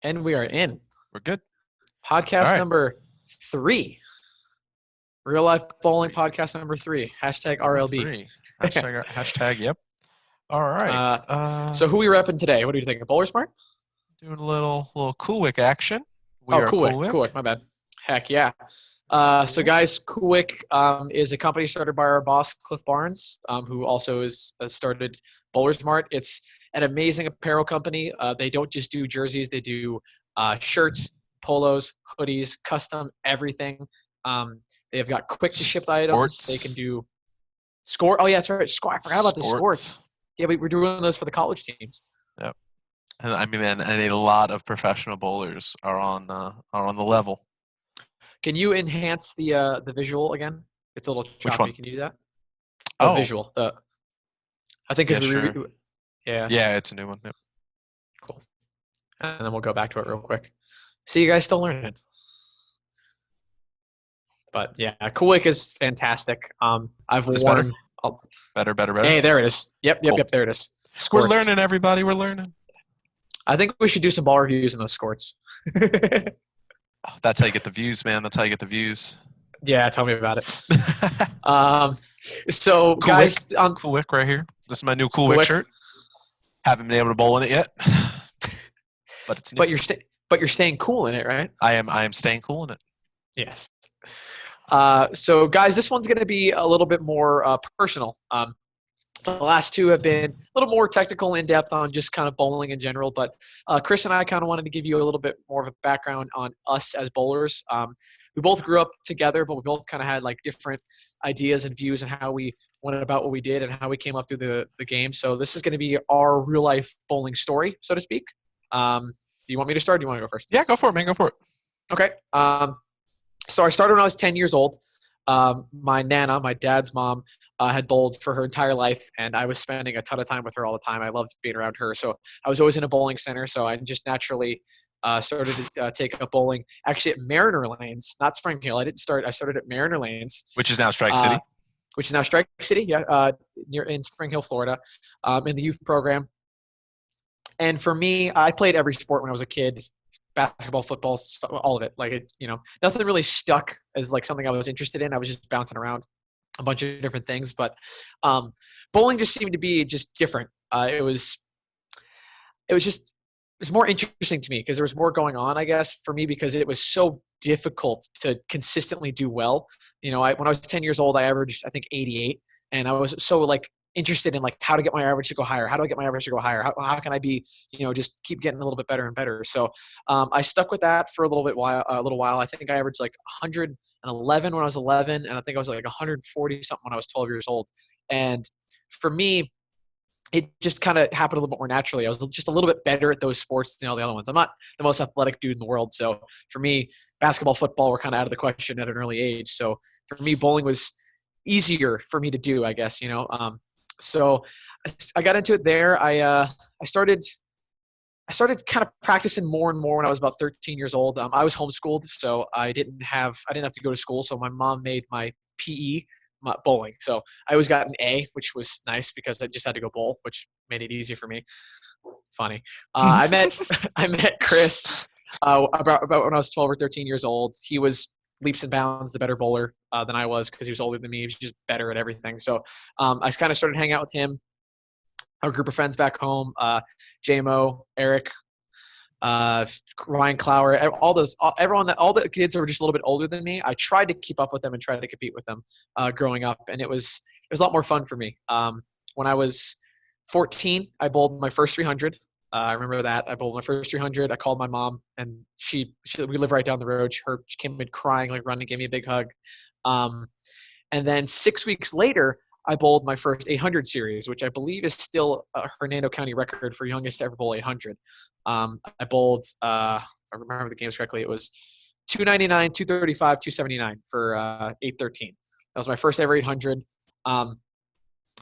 And we are in We're good. All podcast right. number 3. Real life bowling podcast number 3. Hashtag Number RLB. 3. Hashtag. Yep. All right. uh, so who we repping today? What do you think? Bowler Smart? Doing a little Cool Wick action. We Oh, are Cool Cool Wick. Cool Wick. Wick. My bad. Heck yeah. So guys, Cool Wick is a company started by our boss Cliff Barnes, who also has started Bowler Smart. It's an amazing apparel company. They don't just do jerseys; they do shirts, polos, hoodies, custom everything. They have got quick to ship items. They can do score. Oh yeah, that's right. Score. I forgot about the sports. Yeah, we were doing those for the college teams. Yep. And I mean, and a lot of professional bowlers are on the level. Can you enhance the visual again? It's a little Which choppy. one? Can you do that? The Oh, visual. I think yeah, because sure. yeah. Yeah, it's a new one. Yep. Cool. And then we'll go back to it real quick. See, you guys still learning. But yeah, Cool Wick is fantastic. I've This worn. better? Better. Hey, there it is. Yep. Cool. There it is. We're Scorts. learning, everybody. We're learning. I think we should do some ball reviews in those scorts. That's how you get the views, man. That's how you get the views. Yeah, tell me about it. So Cool guys, Wick. Cool Wick right here. This is my new Cool Cool Wick Wick. shirt. Haven't been able to bowl in it yet, but it's new. But you're staying cool in it, right? I am staying cool in it. Yes. So guys, this one's going to be a little bit more personal. The last two have been a little more technical, in depth on just kind of bowling in general. But Chris and I kind of wanted to give you a little bit more of a background on us as bowlers. We both grew up together, but we both kind of had like different ideas and views and how we went about what we did and how we came up through the game. So this is going to be our real life bowling story, so to speak. Do you want me to start? Or do you want to go first? Yeah, go for it, man. Go for it. Okay. So I started when I was 10 years old. My Nana, my dad's mom, had bowled for her entire life, and I was spending a ton of time with her all the time. I loved being around her. So I was always in a bowling center, so I just naturally started to take up bowling. Actually at Mariner Lanes, not Spring Hill. I started at Mariner Lanes. Which is now Strike City. Which is now Strike City, yeah, in Spring Hill, Florida, in the youth program. And for me, I played every sport when I was a kid. Basketball, football, all of it. Like it, nothing really stuck as like something I was interested in. I was just bouncing around a bunch of different things, but bowling just seemed to be just different. It was more interesting to me because there was more going on, I guess, for me, because it was so difficult to consistently do well. When I was 10 years old, I averaged, I think, 88, and I was so like interested in like how to get my average to go higher. How do I get my average to go higher? How can I be, just keep getting a little bit better and better. So I stuck with that for a little while. I think I averaged like 111 when I was 11, and I think I was like 140 something when I was 12 years old. And for me, it just kind of happened a little bit more naturally. I was just a little bit better at those sports than all the other ones. I'm not the most athletic dude in the world. So for me, basketball, football were kind of out of the question at an early age. So for me, bowling was easier for me to do, I guess, So I got into it there. I started kind of practicing more and more when I was about 13 years old. I was homeschooled, so I didn't have to go to school. So my mom made my PE bowling. So I always got an A, which was nice because I just had to go bowl, which made it easy for me. Funny. I met Chris about when I was 12 or 13 years old. He was leaps and bounds the better bowler than I was because he was older than me. He was just better at everything. So I kind of started hanging out with him, our group of friends back home, JMO, Eric, Ryan Clower, all the kids that were just a little bit older than me. I tried to keep up with them and try to compete with them growing up, and it was a lot more fun for me. When I was 14, I bowled my first 300. I remember that. I bowled my first 300. I called my mom, and we live right down the road. She came in crying, like running, gave me a big hug. And then 6 weeks later, I bowled my first 800 series, which I believe is still a Hernando County record for youngest to ever bowl 800. I bowled, if I remember the games correctly, it was 299, 235, 279 for 813. That was my first ever 800.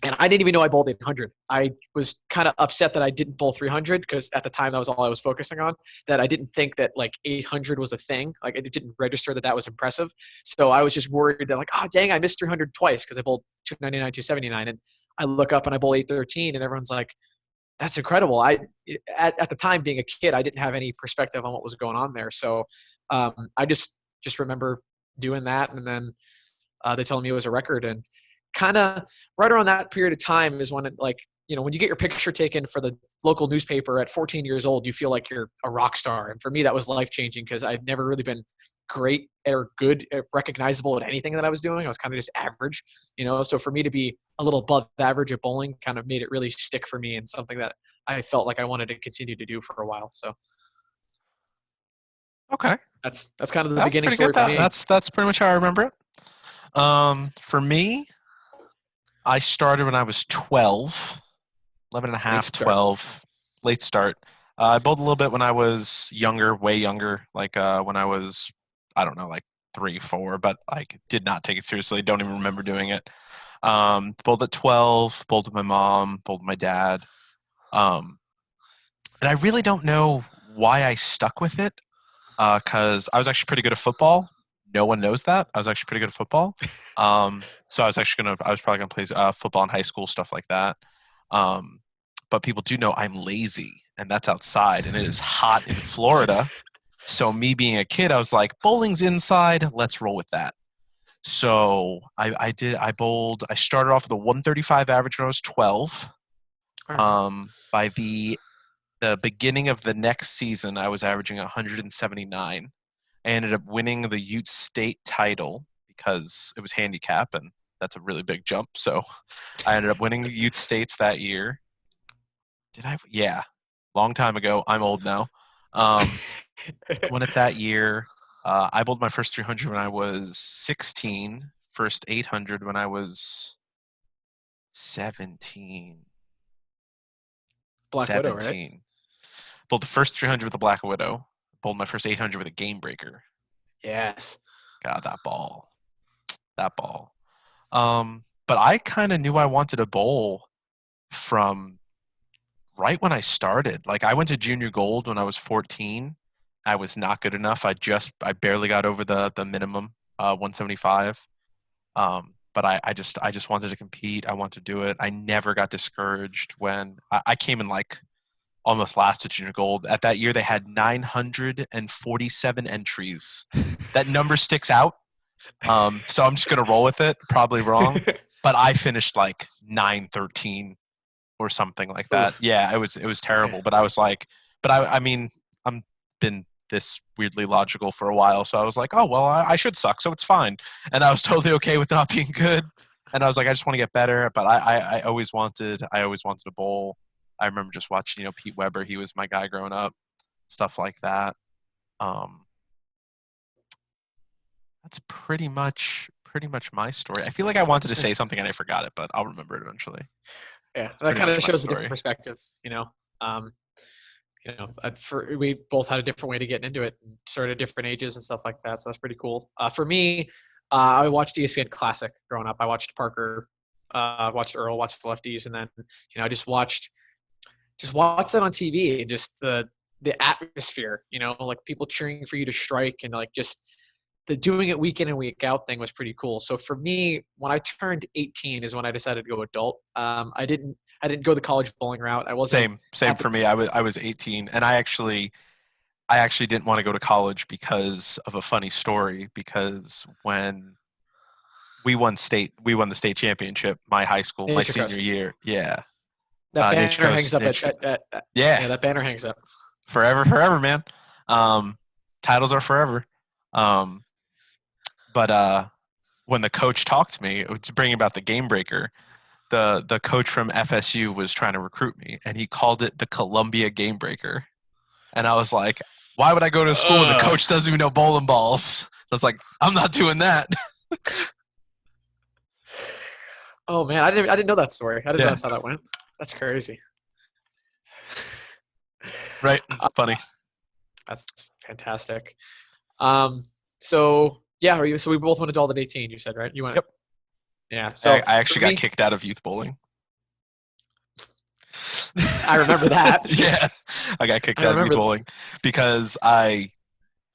And I didn't even know I bowled 800. I was kind of upset that I didn't bowl 300 because at the time that was all I was focusing on, that I didn't think that like 800 was a thing. Like it didn't register that was impressive. So I was just worried that like, oh, dang, I missed 300 twice because I bowled 299, 279. And I look up and I bowl 813 and everyone's like, That's incredible. At the time being a kid, I didn't have any perspective on what was going on there. So I just remember doing that, and then they told me it was a record, and kind of right around that period of time is when it, like, when you get your picture taken for the local newspaper at 14 years old, you feel like you're a rock star. And for me, that was life changing because I'd never really been great or good, recognizable at anything that I was doing. I was kind of just average, So for me to be a little above average at bowling kind of made it really stick for me, and something that I felt like I wanted to continue to do for a while. So Okay, that's kind of the that's beginning pretty story good. for me. That's pretty much how I remember it. For me, I started when I was 12, 11 and a half, 12, late start. I bowled a little bit when I was younger, way younger, like when I was, I don't know, like 3, 4, but like did not take it seriously. Don't even remember doing it. Bowled at 12, bowled with my mom, bowled with my dad. And I really don't know why I stuck with it, because I was actually pretty good at football. No one knows that. I was actually pretty good at football. So I was probably gonna play football in high school, stuff like that. Um, but people do know I'm lazy, and that's outside, and it is hot in Florida. So me being a kid, I was like, bowling's inside. Let's roll with that. So I bowled. I started off with a 135 average when I was 12. By the beginning of the next season, I was averaging 179. I ended up winning the Ute State title because it was handicap, and that's a really big jump. So I ended up winning the Ute States that year. Did I? Yeah, long time ago. I'm old now. Won it that year. I bowled my first 300 when I was 16. First 800 when I was 17. Black 17. Widow, right? Bowled the first 300 with the Black Widow. Bowled my first 800 with a Game Breaker. Yes. God, that ball. That ball. But I kind of knew I wanted to bowl from right when I started. Like I went to junior gold when I was 14. I was not good enough. I barely got over the minimum 175. But I just wanted to compete. I wanted to do it. I never got discouraged when I came in like almost last at junior gold. At that year, they had 947 entries. That number sticks out. So I'm just gonna roll with it. Probably wrong, but I finished like 913 or something like that. Oof. Yeah, it was terrible. But I was like, I mean, I'm been this weirdly logical for a while, so I was like, oh well, I should suck, so it's fine. And I was totally okay with not being good. And I was like, I just want to get better. But I always wanted to bowl. I remember just watching, Pete Weber. He was my guy growing up, stuff like that. That's pretty much my story. I feel like I wanted to say something and I forgot it, but I'll remember it eventually. Yeah, that kind of shows the different perspectives, we both had a different way to get into it, and started at different ages and stuff like that. So that's pretty cool. For me, I watched ESPN Classic growing up. I watched Parker, watched Earl, watched the lefties, and then I just watched that on TV, and just the atmosphere, like people cheering for you to strike, and like just the doing it week in and week out thing was pretty cool. So for me, when I turned 18 is when I decided to go adult. I didn't go the college bowling route. I wasn't same for me. I was 18, and I actually didn't want to go to college because of a funny story. Because when we won the state championship, my high school, my senior year, yeah. That banner hangs up yeah, that banner hangs up. Forever, man. Titles are forever. But when the coach talked to me to bring about the Game Breaker, the coach from FSU was trying to recruit me, and he called it the Columbia Game Breaker. And I was like, why would I go to school when the coach doesn't even know bowling balls? I was like, I'm not doing that. Oh man, I didn't know that story. I didn't know that's how that went. That's crazy. Right. Funny. That's fantastic. So yeah, so we both went adult at 18, you said, right? You went. Yep. Yeah. So I actually got kicked out of youth bowling. I remember that. Yeah. I got kicked out of youth bowling because I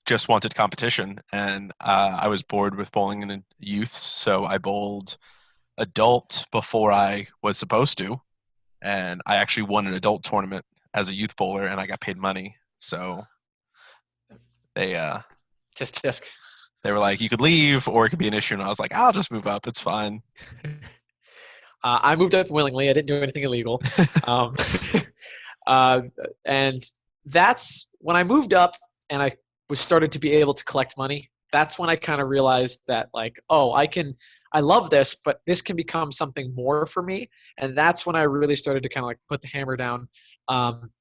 just wanted competition, and I was bored with bowling in youth, so I bowled adult before I was supposed to. and I actually won an adult tournament as a youth bowler, and I got paid money. So they Just disc. they were like, you could leave, or it could be an issue, and I was like, I'll just move up. It's fine. I moved up willingly. I didn't do anything illegal. Um, uh, and that's when I moved up and I was started to be able to collect money. That's when I kind of realized that like, oh, I love this, but this can become something more for me. And that's when I really started to kind of like put the hammer down. Um,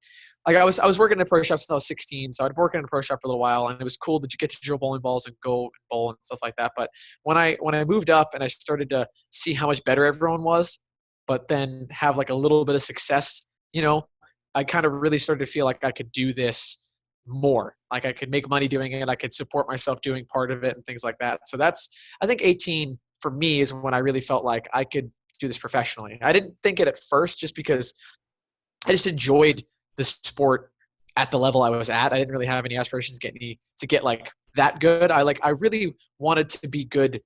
like I was working in a pro shop since I was 16, so I'd worked in a pro shop for a little while, and it was cool that you get to drill bowling balls and go bowl and stuff like that. But when I moved up and I started to see how much better everyone was, but then have like a little bit of success, I kind of really started to feel like I could do this more. Like I could make money doing it, I could support myself doing part of it and things like that. So that's I think 18 for me is when I really felt like I could do this professionally. I didn't think it at first just because I just enjoyed the sport at the level I was at. I didn't really have any aspirations to get like that good. I really wanted to be good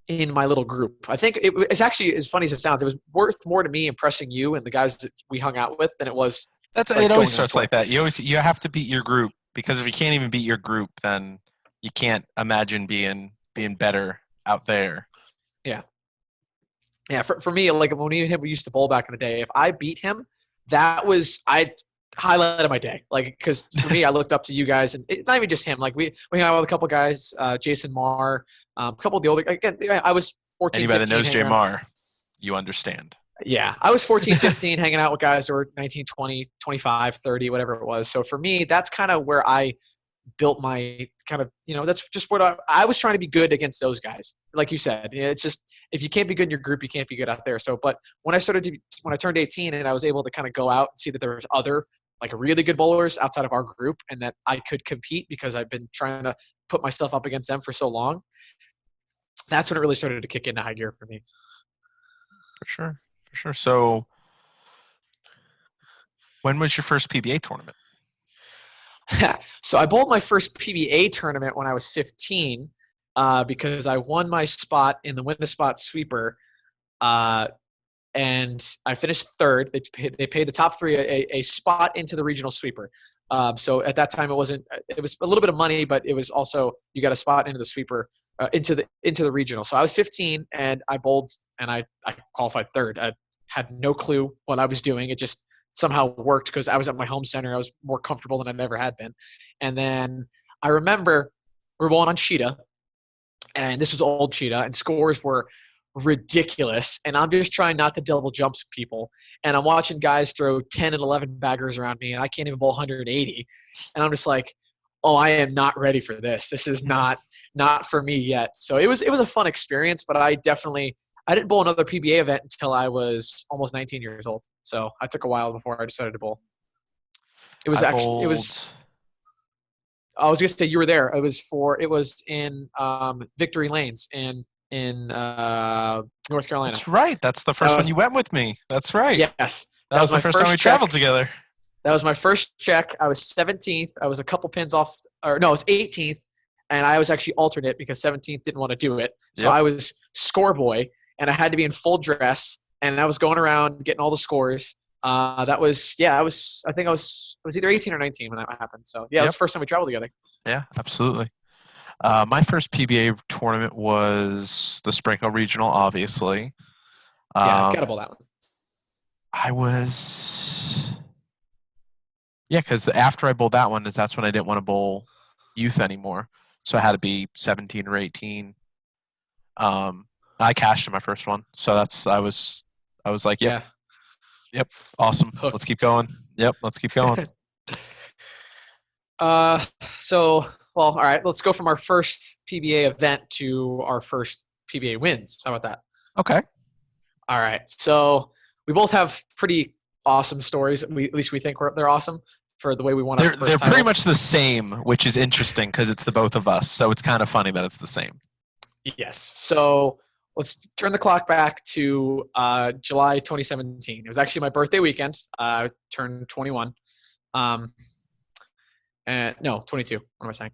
in my little group. I think it's actually as funny as it sounds. It was worth more to me impressing you and the guys that we hung out with than it was. It always starts like that. You have to beat your group, because if you can't even beat your group, then you can't imagine being better out there. Yeah. Yeah. For me, like when we used to bowl back in the day, if I beat him, I highlighted my day. Like, because for me, I looked up to you guys, and it's not even just him. Like we hung out with a couple guys, Jason Marr, a couple of the older. Again, I was 14. Anybody that knows Jay Marr, you understand. Yeah, I was 14, 15, hanging out with guys who were 19, 20, 25, 30, whatever it was. So for me, that's kind of where I built my kind of, that's just what I was trying to be good against those guys. Like you said, it's just, if you can't be good in your group, you can't be good out there. So, but when I turned 18 and I was able to kind of go out and see that there was other like really good bowlers outside of our group and that I could compete because I've been trying to put myself up against them for so long, that's when it really started to kick into high gear for me. For sure. So when was your first PBA tournament? So I bowled my first PBA tournament when I was 15 because I won my spot in the Win a Spot sweeper, and I finished third. They paid the top three a spot into the regional sweeper. So at that time, it was a little bit of money, but it was also you got a spot into the sweeper into the regional. So I was 15 and I bowled and I qualified third. I had no clue what I was doing. It just somehow worked because I was at my home center. I was more comfortable than I've ever had been. And then I remember we were bowling on Cheetah, and this was old Cheetah, and scores were ridiculous. And I'm just trying not to double jump people. And I'm watching guys throw 10 and 11 baggers around me, and I can't even bowl 180. And I'm just like, oh, I am not ready for this. This is not for me yet. So it was a fun experience, but I didn't bowl another PBA event until I was almost 19 years old. So I took a while before I decided to bowl. I was gonna say you were there. It was in Victory Lanes in North Carolina. That's right. That's the first one you went with me. That's right. Yes. That was the first time we traveled together. That was my first check. I was 17th. I was a couple pins off, I was 18th, and I was actually alternate because 17th didn't want to do it. So I was score boy, and I had to be in full dress, and I was going around getting all the scores. I think I was either 18 or 19 when that happened. So it was the first time we traveled together. Yeah, absolutely. My first PBA tournament was the Spring Hill Regional, obviously. I've got to bowl that one. Because after I bowled that one, that's when I didn't want to bowl youth anymore. So I had to be 17 or 18. I cashed in my first one, so I was like, yep, awesome. Hooked. Let's keep going. Yep, let's keep going. All right, let's go from our first PBA event to our first PBA wins. How about that? Okay. All right. So we both have pretty awesome stories. At least we think they're awesome for the way we won our first They're pretty much the same, which is interesting because it's the both of us. So it's kind of funny that it's the same. Yes. So let's turn the clock back to July 2017. It was actually my birthday weekend. I turned 21. No, 22. What am I saying?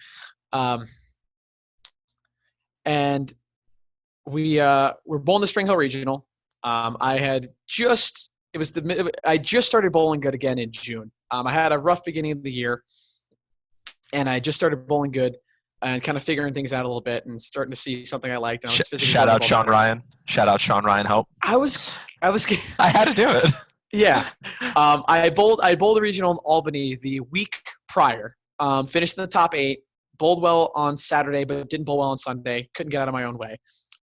And we're bowling the Spring Hill Regional. I had just I just started bowling good again in June. I had a rough beginning of the year, and I just started bowling good and kind of figuring things out a little bit and starting to see something I liked. And I was physically Shout bowling the out ball Sean better. Ryan. Shout out Sean Ryan. Help. I was I had to do it. yeah. I bowled a regional in Albany the week prior. Finished in the top 8. Bowled well on Saturday, but didn't bowl well on Sunday. Couldn't get out of my own way.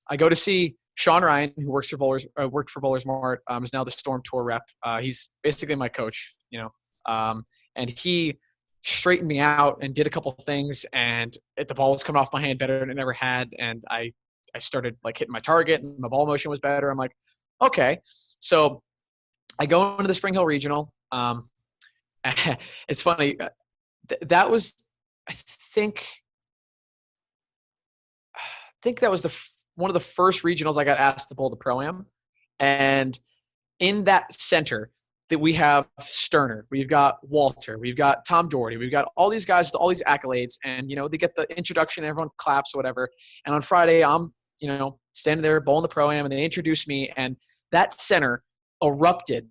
I go to see Sean Ryan, who worked for Bowlers Mart, is now the Storm Tour rep. He's basically my coach, and he straightened me out and did a couple of things, and the ball was coming off my hand better than it ever had, and I started like hitting my target, and my ball motion was better. I'm like, okay, so I go into the Spring Hill Regional. It's funny. That was, I think that was one of the first regionals I got asked to bowl the Pro-Am. And in that center that we have Sterner, we've got Walter, we've got Tom Doherty, we've got all these guys with all these accolades, and they get the introduction, everyone claps, whatever. And on Friday, I'm standing there bowling the Pro-Am, and they introduced me, and that center erupted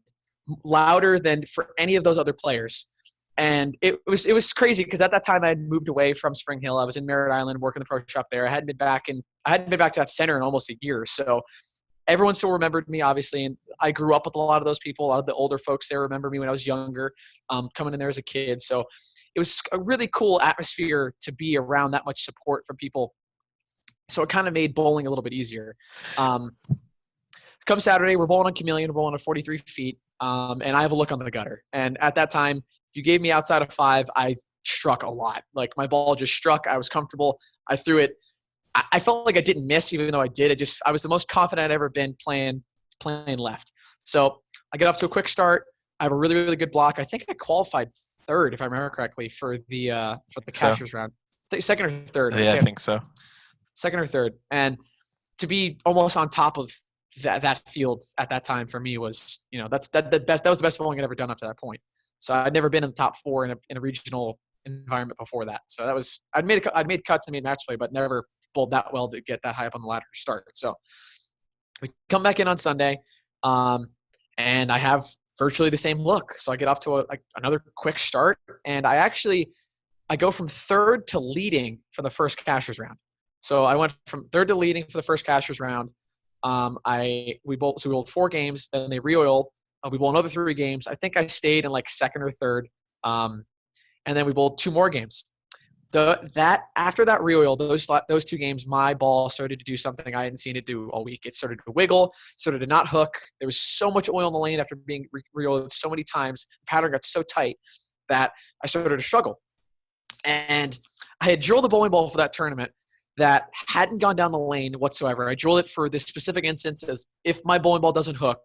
louder than for any of those other players. And it was crazy because at that time I had moved away from Spring Hill. I was in Merritt Island working the pro shop there. I hadn't been back to that center in almost a year. So everyone still remembered me, obviously, and I grew up with a lot of those people. A lot of the older folks there remember me when I was younger, coming in there as a kid. So it was a really cool atmosphere to be around that much support from people. So it kind of made bowling a little bit easier. Come Saturday, we're bowling on Chameleon. We're bowling on 43 feet, and I have a look on the gutter. And at that time, if you gave me outside of 5, I struck a lot. Like my ball just struck. I was comfortable. I threw it. I felt like I didn't miss, even though I did. I was the most confident I'd ever been playing left. So I get off to a quick start. I have a really, really good block. I think I qualified 3rd, if I remember correctly, for the catcher's round. Second or 3rd. Yeah, I think so. 2nd or 3rd. And to be almost on top of that field at that time for me was, that was the best bowling I'd ever done up to that point. So I'd never been in the top 4 in a regional environment before that. So that was, I'd made cuts, I made match play, but never bowled that well to get that high up on the ladder to start. So we come back in on Sunday, and I have virtually the same look. So I get off to another quick start, and I go from 3rd to leading for the first cashers round. So I went from 3rd to leading for the first cashers round. We bowled 4 games, then they re-oiled. We bowled another 3 games. I think I stayed in 2nd or 3rd. And then we bowled 2 more games. After that re-oil, those 2 games, my ball started to do something I hadn't seen it do all week. It started to wiggle, started to not hook. There was so much oil in the lane after being re-oiled so many times. The pattern got so tight that I started to struggle. And I had drilled the bowling ball for that tournament that hadn't gone down the lane whatsoever. I drilled it for this specific instance as if my bowling ball doesn't hook,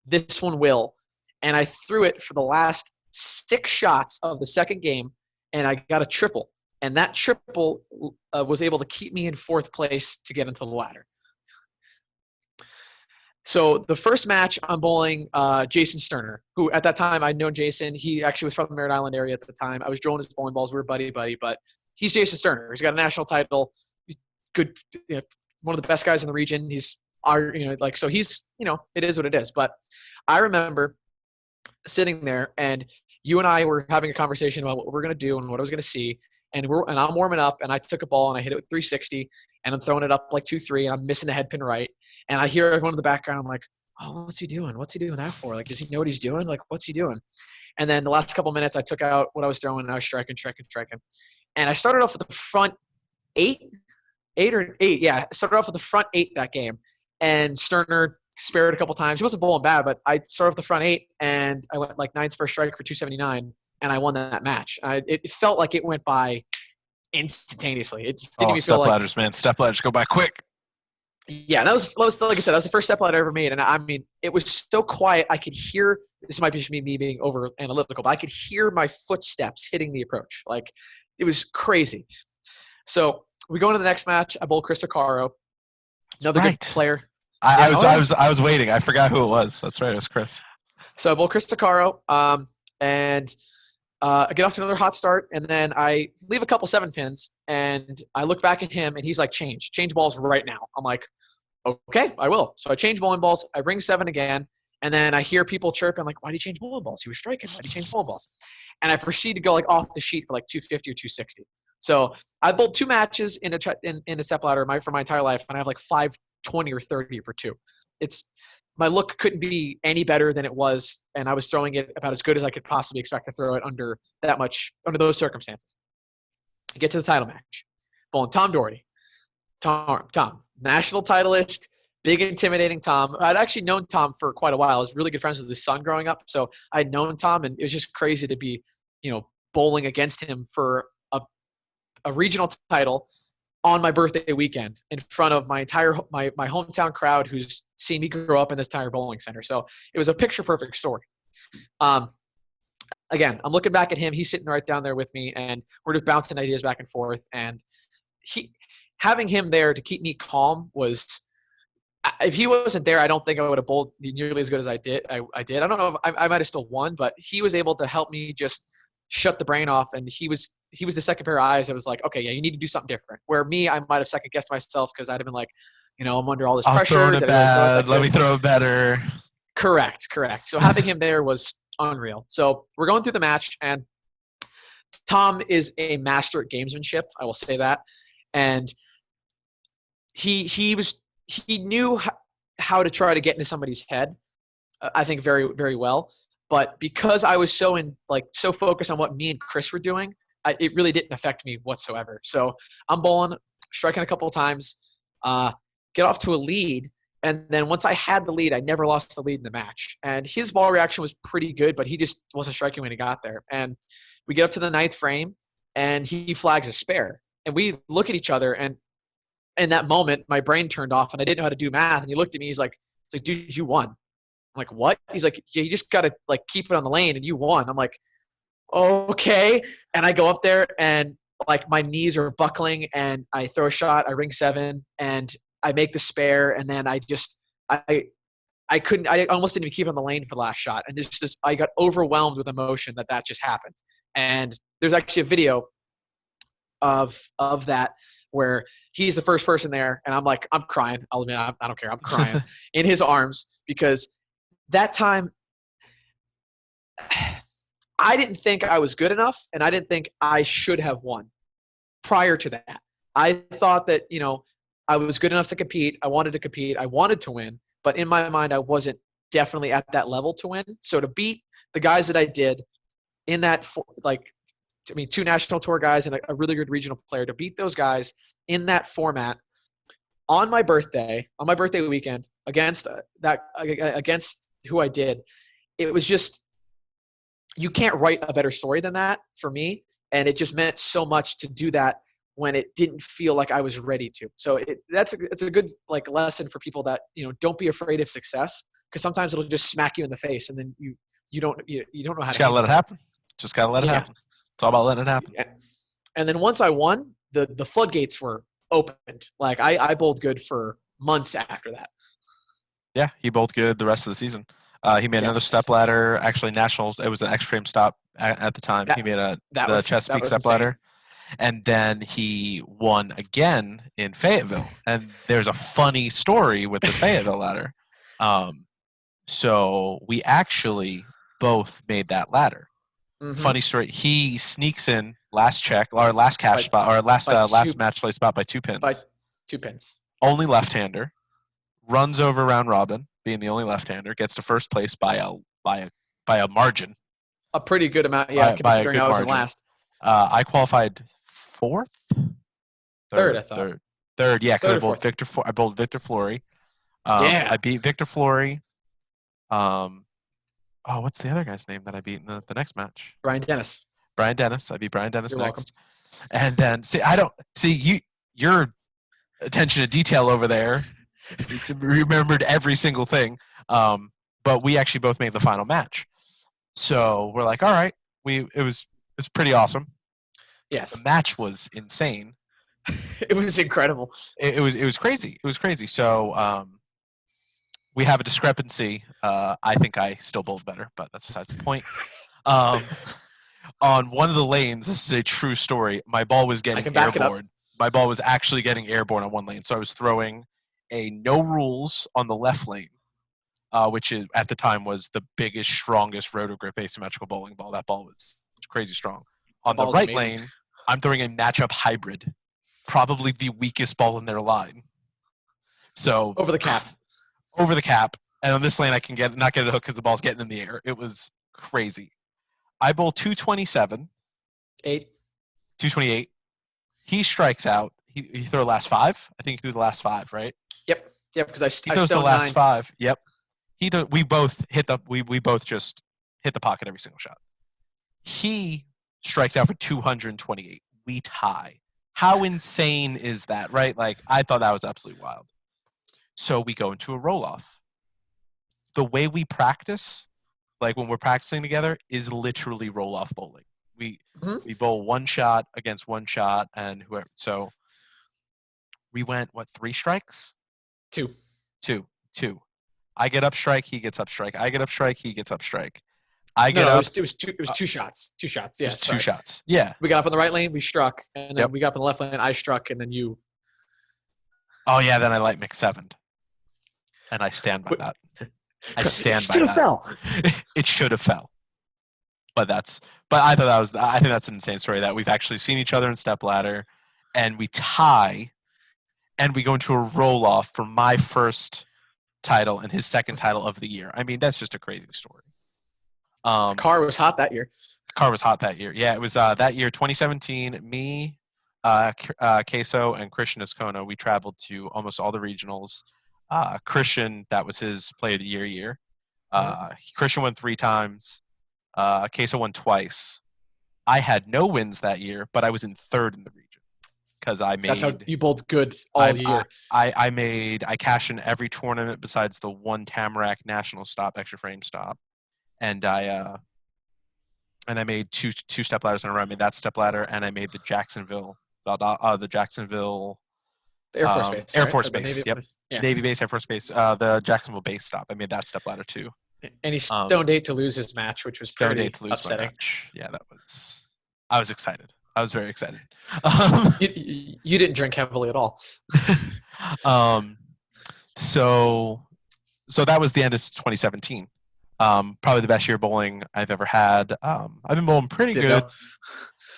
this one will. And I threw it for the last 6 shots of the second game, and I got a triple. And that triple was able to keep me in 4th place to get into the ladder. So the first match, I'm bowling Jason Sterner, who at that time I'd known Jason. He actually was from the Merritt Island area at the time. I was drilling his bowling balls. We were buddy, but he's Jason Sterner. He's got a national title. He's good, one of the best guys in the region. He's so he's, it is what it is. But I remember sitting there, and you and I were having a conversation about what we're going to do and what I was going to see. And I'm warming up, and I took a ball and I hit it with 360, and I'm throwing it up 2-3, and I'm missing the head pin right. And I hear everyone in the background. I'm like, oh, what's he doing? What's he doing that for? Does he know what he's doing? What's he doing? And then the last couple minutes, I took out what I was throwing, and I was striking. And I started off with the front 8. Yeah, I started off with the front 8 that game. And Sterner spared a couple times. He wasn't bowling bad, but I started off the front 8, and I went 9's first strike for 279, and I won that match. It felt like it went by instantaneously. It didn't even feel like – step ladders, man. Step ladders go by quick. Yeah, that was like I said, that was the first step ladder I ever made. And I mean, it was so quiet. I could hear – this might be just me being over analytical, but I could hear my footsteps hitting the approach. It was crazy. So we go into the next match. I bowl Chris Acaro, another good player. I was waiting. I forgot who it was. That's right. It was Chris. So I bowl Chris Acaro, and I get off to another hot start, and then I leave a couple 7 pins, and I look back at him, and he's like, change balls right now. I'm like, okay, I will. So I change bowling balls. I ring 7 again, And then I hear people chirping like, "Why did he change bowling balls? He was striking. Why did he change bowling balls?" And I proceed to go like off the sheet for like 250 or 260. So I bowled 2 matches in a step ladder for my entire life, and I have like 520 or 30 for 2. It's my look couldn't be any better than it was, and I was throwing it about as good as I could possibly expect to throw it under those circumstances. Get to the title match. Bowling Tom Doherty. Tom, national titleist, big intimidating Tom. I'd actually known Tom for quite a while. I was really good friends with his son growing up, so I'd known Tom, and it was just crazy to be, bowling against him for a regional title on my birthday weekend in front of my entire my hometown crowd who's seen me grow up in this entire bowling center. So it was a picture perfect story. Again, I'm looking back at him. He's sitting right down there with me, and we're just bouncing ideas back and forth. And having him there to keep me calm was, if he wasn't there, I don't think I would have bowled nearly as good as I did. I did. I don't know if I might have still won, but he was able to help me just shut the brain off. And he was the second pair of eyes that was like, okay, yeah, you need to do something different. Where me, I might have second guessed myself because I'd have been like, I'm under all this pressure. Let me throw it better. Correct. So having him there was unreal. So we're going through the match, and Tom is a master at gamesmanship. I will say that. And he knew how to try to get into somebody's head, I think very, very well. But because I was so focused on what me and Chris were doing, it really didn't affect me whatsoever. So I'm bowling, striking a couple of times, get off to a lead. And then once I had the lead, I never lost the lead in the match. And his ball reaction was pretty good, but he just wasn't striking when he got there. And we get up to the 9th frame, and he flags a spare. And we look at each other, and in that moment, my brain turned off, and I didn't know how to do math. And he looked at me. He's like, dude, you won. I'm like, what? He's like, yeah, you just got to keep it on the lane, and you won. I'm like, okay. And I go up there, and my knees are buckling, and I throw a shot. I ring 7, and I make the spare, and then I almost didn't even keep it on the lane for the last shot. And I got overwhelmed with emotion that just happened. And there's actually a video of that where he's the first person there, and I'm crying. I'll admit, I don't care. I'm crying in his arms, because that time I didn't think I was good enough, and I didn't think I should have won prior to that. I thought that, I was good enough to compete. I wanted to compete. I wanted to win. But in my mind, I wasn't definitely at that level to win. So to beat the guys that I did in that, 2 national tour guys and a really good regional player, to beat those guys in that format on my birthday weekend against who I did, it was just, you can't write a better story than that for me. And it just meant so much to do that when it didn't feel like I was ready to. So it's a good lesson for people that, don't be afraid of success, because sometimes it'll just smack you in the face, and then you don't know how just to gotta let it happen. Just gotta let it happen. It's all about letting it happen. Yeah. And then once I won, the floodgates were opened. I bowled good for months after that. Yeah, he bowled good the rest of the season. He made another step ladder. Actually, nationals. It was an X-frame stop at the time. He made the Chesapeake step ladder. And then he won again in Fayetteville. And there's a funny story with the Fayetteville ladder. So we actually both made that ladder. Mm-hmm. Funny story. He sneaks in last check, or last cash spot, or last match play spot by 2 pins. By 2 pins. Only left-hander. Runs over round robin, being the only left-hander. Gets to first place by a margin. A pretty good amount, yeah. Considering I was in last. I qualified 4th? Third, I thought. Third, yeah, because I bowled Victor Flory. I beat Victor Flory. What's the other guy's name that I beat in the next match? Brian Dennis. I beat Brian Dennis next. Welcome. And then, your attention to detail over there. Remembered every single thing. But we actually both made the final match. So we're like, all right, it was pretty awesome. Yes. The match was insane. It was incredible. It was crazy. It was crazy. So we have a discrepancy. I think I still bowled better, but that's besides the point. On one of the lanes, this is a true story. My ball was getting airborne. My ball was actually getting airborne on one lane. So I was throwing a no rules on the left lane. which is at the time was the biggest, strongest roto grip asymmetrical bowling ball. That ball was crazy strong. On the right lane, I'm throwing a matchup hybrid, probably the weakest ball in their line. So over the cap. Over the cap. And on this lane, I can not get a hook because the ball's getting in the air. It was crazy. I bowl 227. 228. He strikes out. He threw the last 5. I think he threw the last 5, right? Yep. Because I throws the last 9. 5. Yep. We both hit we both just hit the pocket every single shot. He strikes out for 228. We tie. How insane is that, right? Like, I thought that was absolutely wild. So we go into a roll-off. The way we practice, like when we're practicing together, is literally roll-off bowling. We bowl one shot against one shot, and whoever. So we went 3 strikes? 2. I get up strike, he gets up strike. I get up strike, he gets up strike. It was 2 shots. 2 shots. Yeah, 2 shots. Yeah. We got up on the right lane, we struck, and then we got up on the left lane, I struck, and then you. Oh yeah, then I light mix 7, and I stand by that. I stand by that. It should have fell. It should have fell. But I think that's an insane story that we've actually seen each other in stepladder, and we tie, and we go into a roll off for my first title and his second title of the year. I mean, that's just a crazy story. The car was hot that year. Yeah, it was that year, 2017. Me, Queso, and Christian Escono, we traveled to almost all the regionals. Christian, that was his play of the year. Christian won 3 times. Queso won twice. I had no wins that year, but I was in 3rd in the region because I made. That's how you bowled good all year. I cashed in every tournament besides the one Tamarack national stop, extra frame stop, and I made two step ladders in a row. I made that step ladder, and I made the Jacksonville Air Force Base. Air Force Base. Navy, Yep. Yeah. Navy Base, Air Force Base. The Jacksonville base stop. I made that step ladder too. And he stoned 8 to lose his match, which was pretty upsetting. Yeah, I was excited. I was very excited. You didn't drink heavily at all. So that was the end of 2017. Probably the best year bowling I've ever had. I've been bowling pretty good.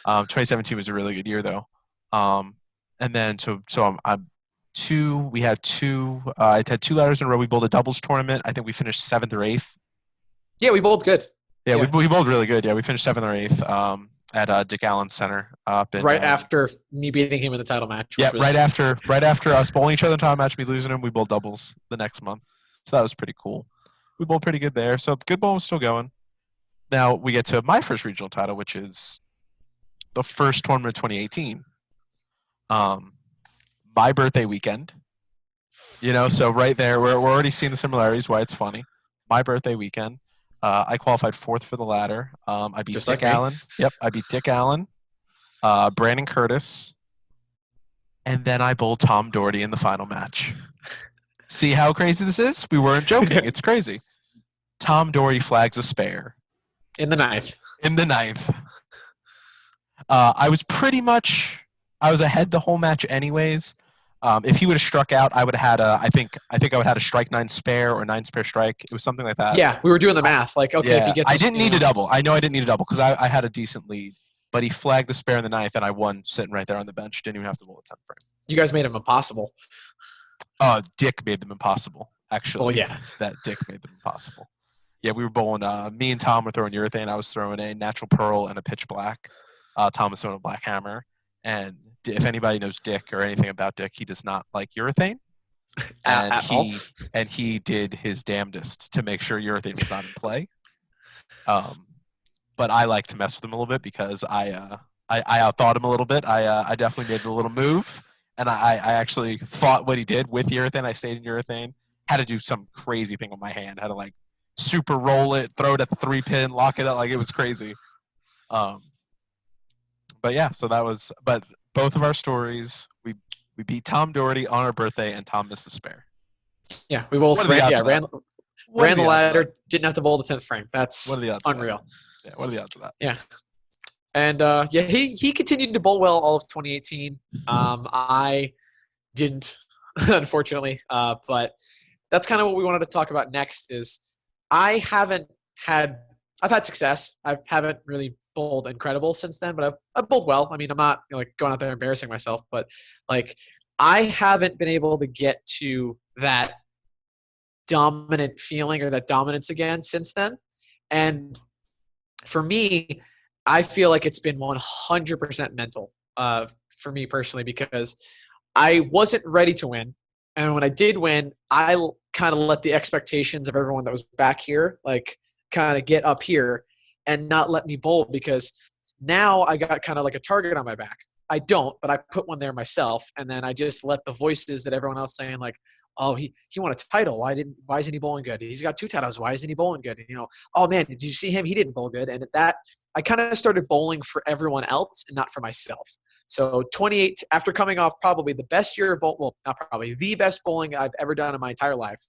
2017 was a really good year though. And then we had 2. I had 2 ladders in a row. We bowled a doubles tournament. I think we finished 7th or 8th. Yeah, we bowled good. Yeah. We bowled really good. Yeah, we finished 7th or 8th at Dick Allen Center up in, after me beating him in the title match. Yeah, right after us bowling each other in the title match, me losing him, we bowled doubles the next month. So that was pretty cool. We bowled pretty good there. So the good bowl was still going. Now we get to my first regional title, which is the first tournament of 2018. My birthday weekend. So right there, we're already seeing the similarities, why it's funny. My birthday weekend. I qualified 4th for the ladder. I beat Dick Allen. Yep, I beat Dick Allen, Brandon Curtis, and then I bowled Tom Doherty in the final match. See how crazy this is? We weren't joking. It's crazy. Tom Doherty flags a spare. In the 9th. I was ahead the whole match anyways. If he would have struck out, I would have had I think I would have had a strike 9 spare or 9 spare strike. It was something like that. Yeah, we were doing the math. Like, okay, if he gets. I didn't need a double. I know I didn't need a double because I had a decent lead. But he flagged the spare in the 9th, and I won sitting right there on the bench. Didn't even have to bowl a 10th frame. You guys made him impossible. Dick made them impossible. Actually, oh yeah, that Dick made them impossible. Yeah, we were bowling. Me and Tom were throwing urethane. I was throwing a natural pearl and a pitch black. Tom was throwing a black hammer. And if anybody knows Dick or anything about Dick, he does not like urethane. And he did his damnedest to make sure urethane was not in play. But I like to mess with him a little bit because I outthought him a little bit. I definitely made a little move, and I actually fought what he did with urethane. I stayed in urethane. Had to do some crazy thing with my hand. Had to like super roll it, throw it at the 3-pin, lock it up. Like it was crazy. But yeah, so that was. But both of our stories, we beat Tom Doherty on our birthday, and Tom missed the spare. Yeah, we both ran the ladder. Didn't have to bowl the 10th frame. That's unreal. Yeah, what are the odds of that? Yeah. And he continued to bowl well all of 2018. I didn't, unfortunately. But that's kind of what we wanted to talk about next. Is I haven't had I've had success. I haven't really bowled incredible since then, but I've bowled well. I mean, I'm not like going out there embarrassing myself, but like I haven't been able to get to that dominant feeling or that dominance again since then. And for me, I feel like it's been 100% mental for me personally because I wasn't ready to win. And when I did win, I kind of let the expectations of everyone that was back here, like, kind of get up here and not let me bowl because now I got kind of like a target on my back. I don't, but I put one there myself, and then I just let the voices that everyone else saying like, "Oh, he won a title. Why isn't he bowling good? He's got 2 titles. Why isn't he bowling good?" And, "Oh man, did you see him? He didn't bowl good." And that I kind of started bowling for everyone else and not for myself. So 28 after coming off probably the best year of bowl, well, not probably the best bowling I've ever done in my entire life.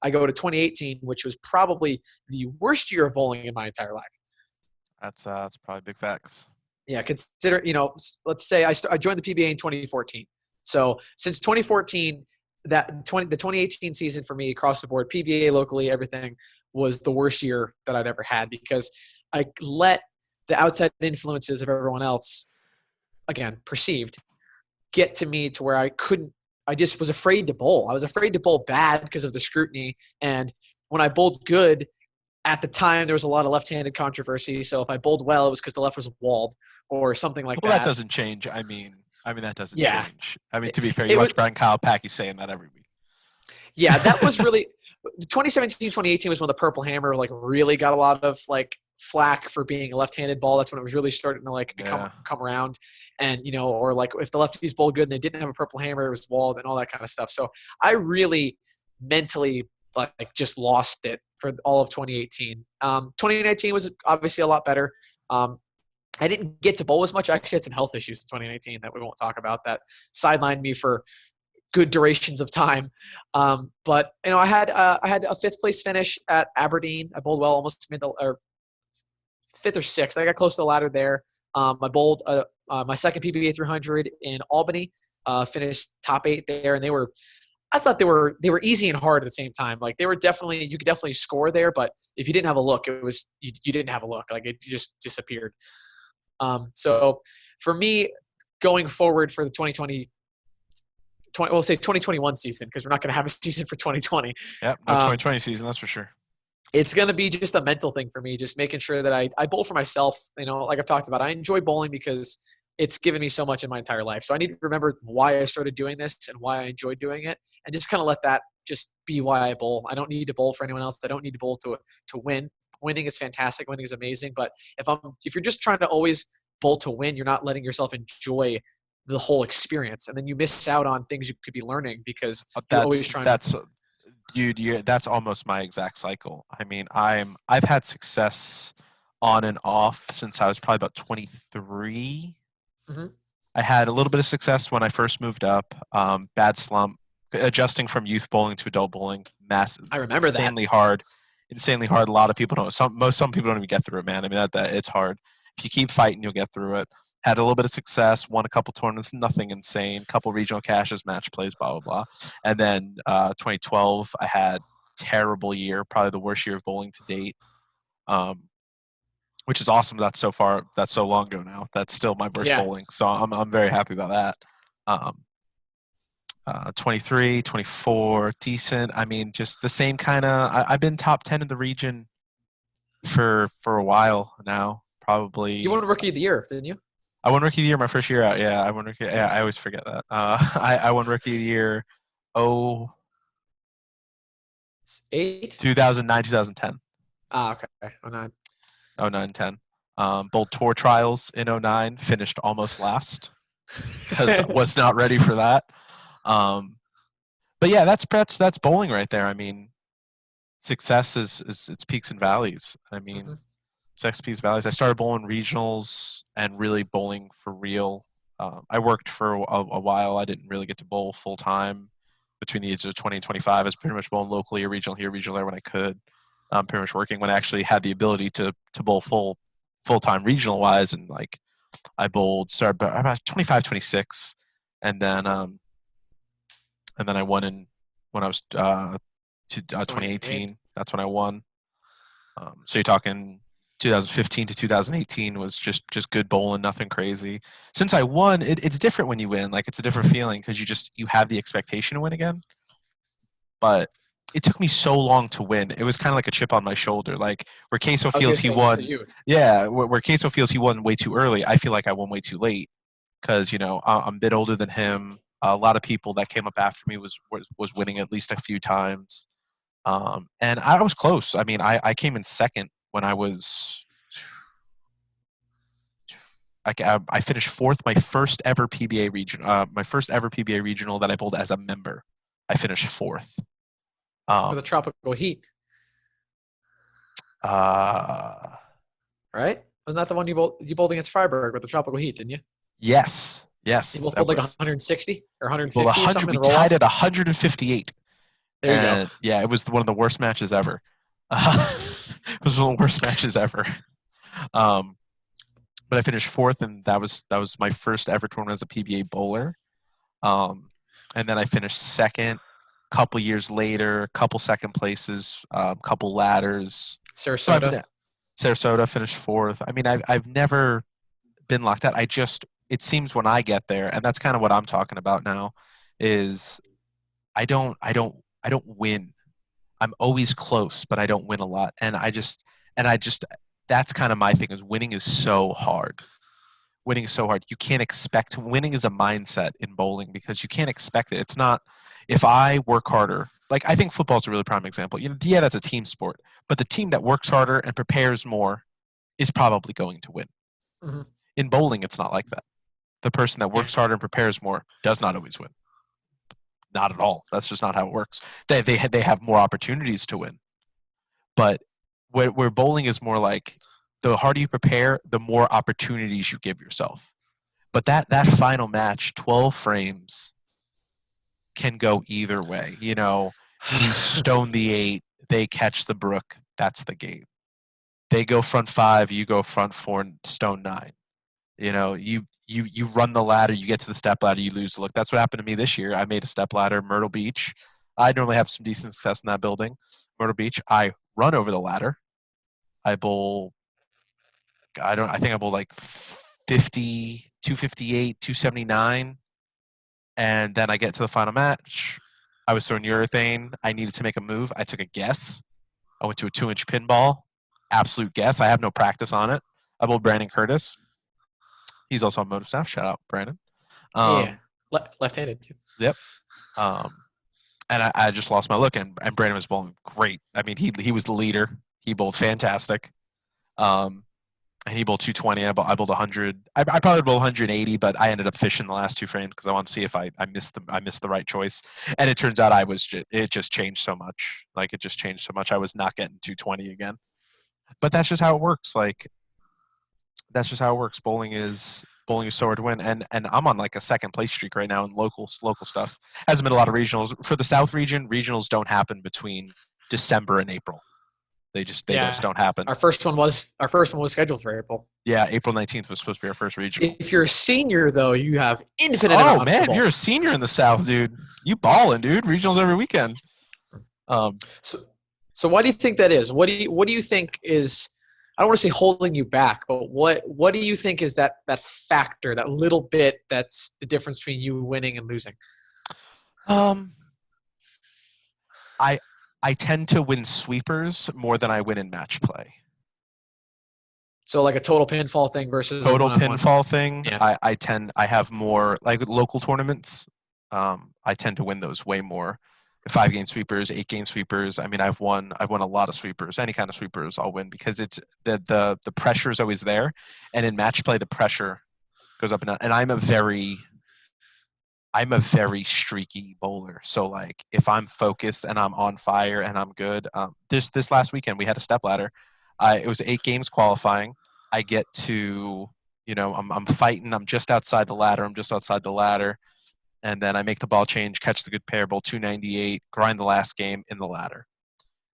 I go to 2018, which was probably the worst year of bowling in my entire life. That's probably big facts. Yeah, consider, let's say I joined the PBA in 2014. So since 2014, the 2018 season for me across the board, PBA locally, everything was the worst year that I'd ever had because I let the outside influences of everyone else, again, perceived, get to me to where I just was afraid to bowl. I was afraid to bowl bad because of the scrutiny. And when I bowled good, at the time there was a lot of left-handed controversy. So if I bowled well, it was because the left was walled or something like Well, that. that doesn't change. I mean that doesn't Yeah. change. I mean, to be fair, It you was, watch Brian Kyle Packy saying that every week. yeah, that was really 2017, 2018 was when the Purple Hammer like really got a lot of like flack for being a left-handed ball. That's when it was really starting to like come around. And or like if the lefties bowled good and they didn't have a Purple Hammer, it was walled and all that kind of stuff. So I really mentally like just lost it for all of 2018. 2019 was obviously a lot better. I didn't get to bowl as much. I actually had some health issues in 2019 that we won't talk about that sidelined me for good durations of time. But I had a fifth place finish at Aberdeen. I bowled well, almost made or fifth or sixth. I got close to the ladder there. I bowled my second PBA 300 in Albany. Finished top 8 there, and I thought they were easy and hard at the same time. Like you could definitely score there, but if you didn't have a look, it was you didn't have a look. Like it just disappeared. So for me, going forward for the 2021 season, because we're not going to have a season for 2020. Yep, no 2020 season, that's for sure. It's going to be just a mental thing for me, just making sure that I bowl for myself. Like I've talked about, I enjoy bowling because it's given me so much in my entire life. So I need to remember why I started doing this and why I enjoy doing it, and just kind of let that just be why I bowl. I don't need to bowl for anyone else. I don't need to bowl to win. Winning is fantastic. Winning is amazing. But if you're just trying to always bowl to win, you're not letting yourself enjoy the whole experience, and then you miss out on things you could be learning because you're always trying. That's almost my exact cycle. I mean, I've had success on and off since I was probably about 23. Mm-hmm. I had a little bit of success when I first moved up. Bad slump, adjusting from youth bowling to adult bowling. Massive. I remember insanely hard. Insanely hard. A lot of people don't. Some people don't even get through it, man. I mean, that it's hard. If you keep fighting, you'll get through it. Had a little bit of success. Won a couple tournaments. Nothing insane. Couple regional cashes, match plays, blah blah blah. And then 2012, I had terrible year. Probably the worst year of bowling to date. Which is awesome. That's so long ago now. That's still my worst bowling. So I'm very happy about that. 23, 24, decent. I mean, just the same kind of. I've been top 10 in the region for a while now. Probably. You won Rookie of the Year, didn't you? I won Rookie of the Year my first year out. Yeah, I won Rookie. Yeah, I always forget that. I won Rookie of the Year. 2009, 2010. Okay. 09. 09, 10. Bowled tour trials in 09. Finished almost last because was not ready for that. But yeah, that's bowling right there. I mean, success is it's peaks and valleys. I mean, it's peaks valleys. I started bowling regionals and really bowling for real. I worked for a while. I didn't really get to bowl full time between the ages of 20 and 25. I was pretty much bowling locally, or regional here, regional there when I could. Pretty much working when I actually had the ability to bowl full time regional wise, and like I bowled started about 25, 26, and then I won when I was 2018. That's when I won. So you're talking 2015 to 2018 was just good bowling, nothing crazy. Since I won, it's different when you win. Like, it's a different feeling because you have the expectation to win again. But it took me so long to win. It was kind of like a chip on my shoulder. Like, where Queso feels he won. Yeah, where Queso feels he won way too early, I feel like I won way too late because I'm a bit older than him. A lot of people that came up after me was winning at least a few times. And I was close. I mean, I came in second when I was. I finished fourth. My first ever PBA region. My first ever PBA regional that I bowled as a member. I finished fourth. With a tropical heat. Right? Wasn't that the one you bowled against Freiburg with the tropical heat, didn't you? Yes. You both bowled like 160 or 150 well, or something. We tied at 158. There you go. Yeah, it was one of the worst matches ever. It was one of the worst matches ever. But I finished fourth, and that was my first ever tournament as a PBA bowler. And then I finished second. Couple years later, couple second places, couple ladders. Sarasota finished fourth. I mean, I've never been locked out. It seems when I get there, and that's kind of what I'm talking about now, is I don't win. I'm always close, but I don't win a lot. And that's kind of my thing, is winning is so hard. Winning is so hard. You can't expect winning is a mindset in bowling because you can't expect it. It's not, if I work harder, like, I think football is a really prime example. Yeah, that's a team sport, but the team that works harder and prepares more is probably going to win. Mm-hmm. In bowling, it's not like that. The person that works harder and prepares more does not always win. Not at all. That's just not how it works. They have more opportunities to win. But where bowling is more like, the harder you prepare, the more opportunities you give yourself. But that final match, 12 frames, can go either way. You stone the 8, they catch the brook, that's the game. They go front 5, you go front 4 and stone 9. You run the ladder, you get to the step ladder, you lose the look. That's what happened to me this year. I made a step ladder, Myrtle Beach. I normally have some decent success in that building. Myrtle Beach, I run over the ladder. I bowl, I think I bowled like 50, 258, 279. And then I get to the final match. I was throwing urethane. I needed to make a move. I took a guess. I went to a 2-inch pinball. Absolute guess. I have no practice on it. I bowled Brandon Curtis. He's also on Motive Staff. Shout out, Brandon. Left-handed too. Yep. And I just lost my look, and Brandon was bowling great. I mean, he was the leader. He bowled fantastic. And he bowled 220. I bowled 100. I probably bowled 180, but I ended up fishing the last 2 frames because I wanted to see if I missed the right choice. And it turns out it just changed so much. Like, it just changed so much. I was not getting 220 again. But that's just how it works. Like, that's just how it works. Bowling is so hard to win. And I'm on like a second place streak right now in local stuff. Hasn't been a lot of regionals. For the South region, regionals don't happen between December and April. They just don't happen. Our first one was scheduled for April. Yeah, April 19th was supposed to be our first regional. If you're a senior, though, you have infinite amounts. Oh man, you're a senior in the South, dude. You balling, dude. Regionals every weekend. So why do you think that is? What do you think is? I don't want to say holding you back, but what do you think is that factor, that little bit that's the difference between you winning and losing? I tend to win sweepers more than I win in match play. So like a total pinfall thing versus total pinfall thing. Yeah. I have more, like local tournaments. I tend to win those way more. 5-game sweepers, 8-game sweepers. I mean, I've won a lot of sweepers. Any kind of sweepers I'll win because it's the pressure is always there, and in match play the pressure goes up and down. And I'm a very streaky bowler. So like, if I'm focused and I'm on fire and I'm good, this last weekend we had a step ladder. It was 8 games qualifying. I get to, I'm fighting. I'm just outside the ladder. And then I make the ball change, catch the good pair, bowl 298, grind the last game in the ladder.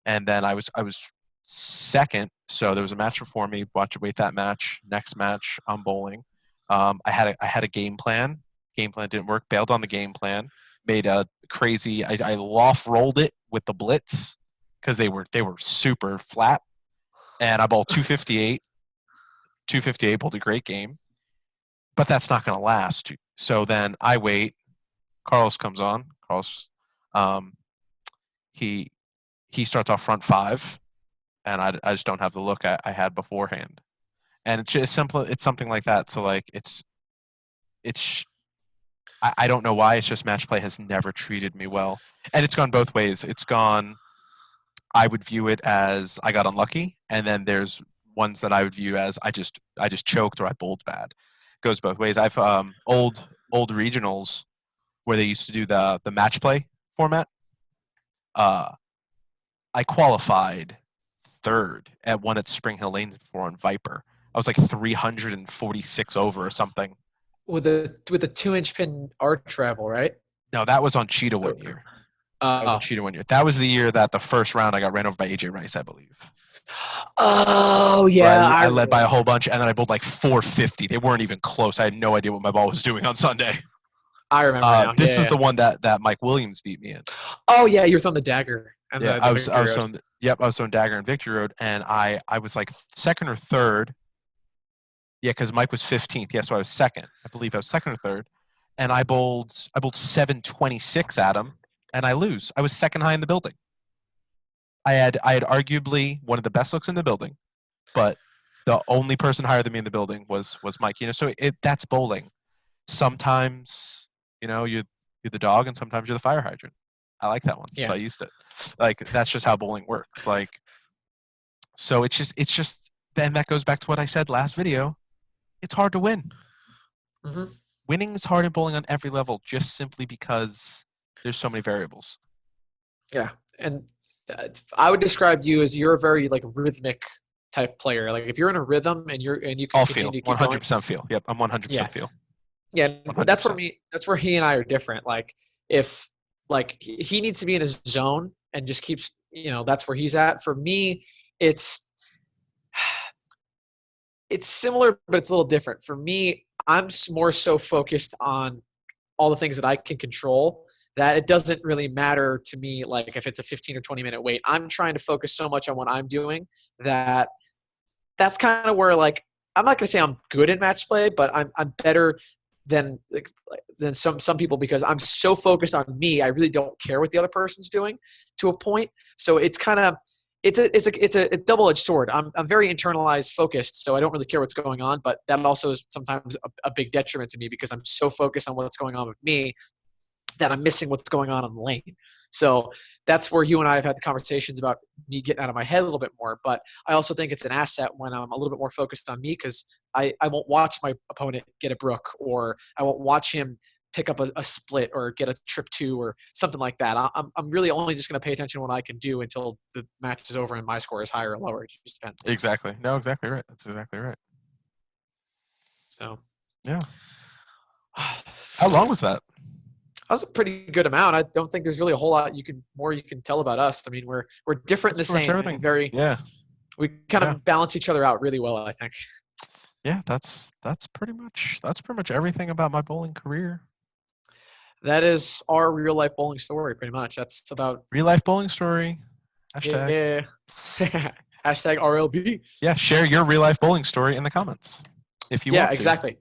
And then I was second. So there was a match before me. Wait that match. Next match, I'm bowling. I had a game plan. Game plan didn't work. Bailed on the game plan. made a crazy. I loft rolled it with the blitz because they were super flat, and I bowled 258. 258 bowled a great game, but that's not going to last. So then I wait. Carlos comes on. Carlos, um, he starts off front five, and I just don't have the look I had beforehand. And it's just simple. It's something like that. So like it's I don't know why. It's just match play has never treated me well, and it's gone both ways. It's gone. I would view it as I got unlucky, and then there's ones that I would view as I just choked or I bowled bad. It goes both ways. I've old regionals where they used to do the match play format. I qualified third at one at Spring Hill Lanes before on Viper. I was like 346 over or something. With a 2-inch pin arc travel, right? No, that was on Cheetah one year. That was on Cheetah one year. That was the year that the first round I got ran over by AJ Rice, I believe. Oh yeah, I led by a whole bunch, and then I bowled like 450. They weren't even close. I had no idea what my ball was doing on Sunday. I remember now. This was the one that Mike Williams beat me in. Oh yeah, you were on the dagger. And yeah, I was on. Yep, I was on dagger and Victory Road, and I was like second or third. Yeah, because Mike was 15th. Yeah, so I was second. I believe I was second or third, and I bowled 726 at him, and I lose. I was second high in the building. I had arguably one of the best looks in the building, but the only person higher than me in the building was Mike. So that's bowling. Sometimes you're the dog, and sometimes you're the fire hydrant. I like that one, so I used it. Like that's just how bowling works. Like, so it's just. Then that goes back to what I said last video. It's hard to win. Mm-hmm. Winning is hard in bowling on every level, just simply because there's so many variables. Yeah, and I would describe you as you're a very like rhythmic type player. Like if you're in a rhythm and you can I'll feel 100% feel. Yep, I'm 100% feel. Yeah, 100%. That's for me. That's where he and I are different. Like if like he needs to be in his zone and just keeps that's where he's at. For me, it's similar, but it's a little different. For me, I'm more so focused on all the things that I can control that it doesn't really matter to me, like if it's a 15 or 20-minute wait. I'm trying to focus so much on what I'm doing that's kind of where, like, I'm not going to say I'm good at match play, but I'm better than some people because I'm so focused on me. I really don't care what the other person's doing to a point. So it's kind of – it's a double-edged sword. I'm very internalized focused, so I don't really care what's going on, but that also is sometimes a big detriment to me because I'm so focused on what's going on with me that I'm missing what's going on the lane. So that's where you and I have had the conversations about me getting out of my head a little bit more. But I also think it's an asset when I'm a little bit more focused on me because I won't watch my opponent get a brook, or I won't watch him pick up a split or get a trip two or something like that. I'm really only just going to pay attention to what I can do until the match is over and my score is higher or lower. It just depends. Exactly. No, exactly right. That's exactly right. So, yeah. How long was that? That was a pretty good amount. I don't think there's really a whole lot you can tell about us. I mean, we're different in the same. Everything. Very. Yeah. We kind of balance each other out really well, I think. Yeah, that's pretty much everything about my bowling career. That is our real life bowling story, pretty much. That's about real life bowling story. Hashtag. Yeah. Hashtag RLB. Yeah, share your real life bowling story in the comments if you want to. Yeah, exactly.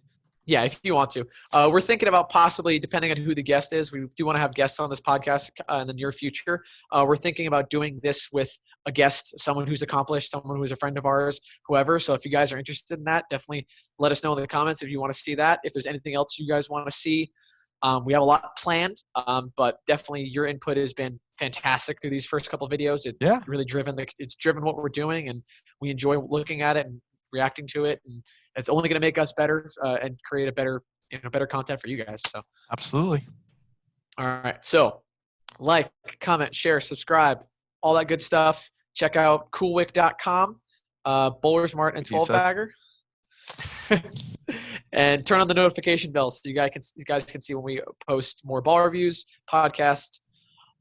Yeah, if you want to. We're thinking about possibly, depending on who the guest is, we do want to have guests on this podcast in the near future. We're thinking about doing this with a guest, someone who's accomplished, someone who's a friend of ours, whoever. So if you guys are interested in that, definitely let us know in the comments if you want to see that. If there's anything else you guys want to see, we have a lot planned, but definitely your input has been fantastic through these first couple of videos. It's really driven what we're doing, and we enjoy looking at it and reacting to it, and it's only going to make us better and create a better content for you guys. So absolutely. All right. So like, comment, share, subscribe, all that good stuff. Check out coolwick.com, Bowlers Mart and 12 bagger. And turn on the notification bell so you guys can see when we post more ball reviews, podcasts,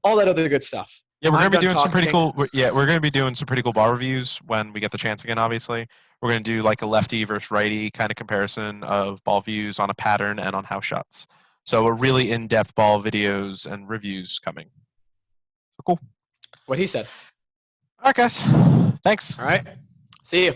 all that other good stuff. Yeah, we're going to be doing some pretty cool. Yeah, we're going to be doing some pretty cool ball reviews when we get the chance again. Obviously, we're going to do like a lefty versus righty kind of comparison of ball views on a pattern and on house shots. So a really in-depth ball videos and reviews coming. So cool. What he said. All right, guys. Thanks. All right. See you.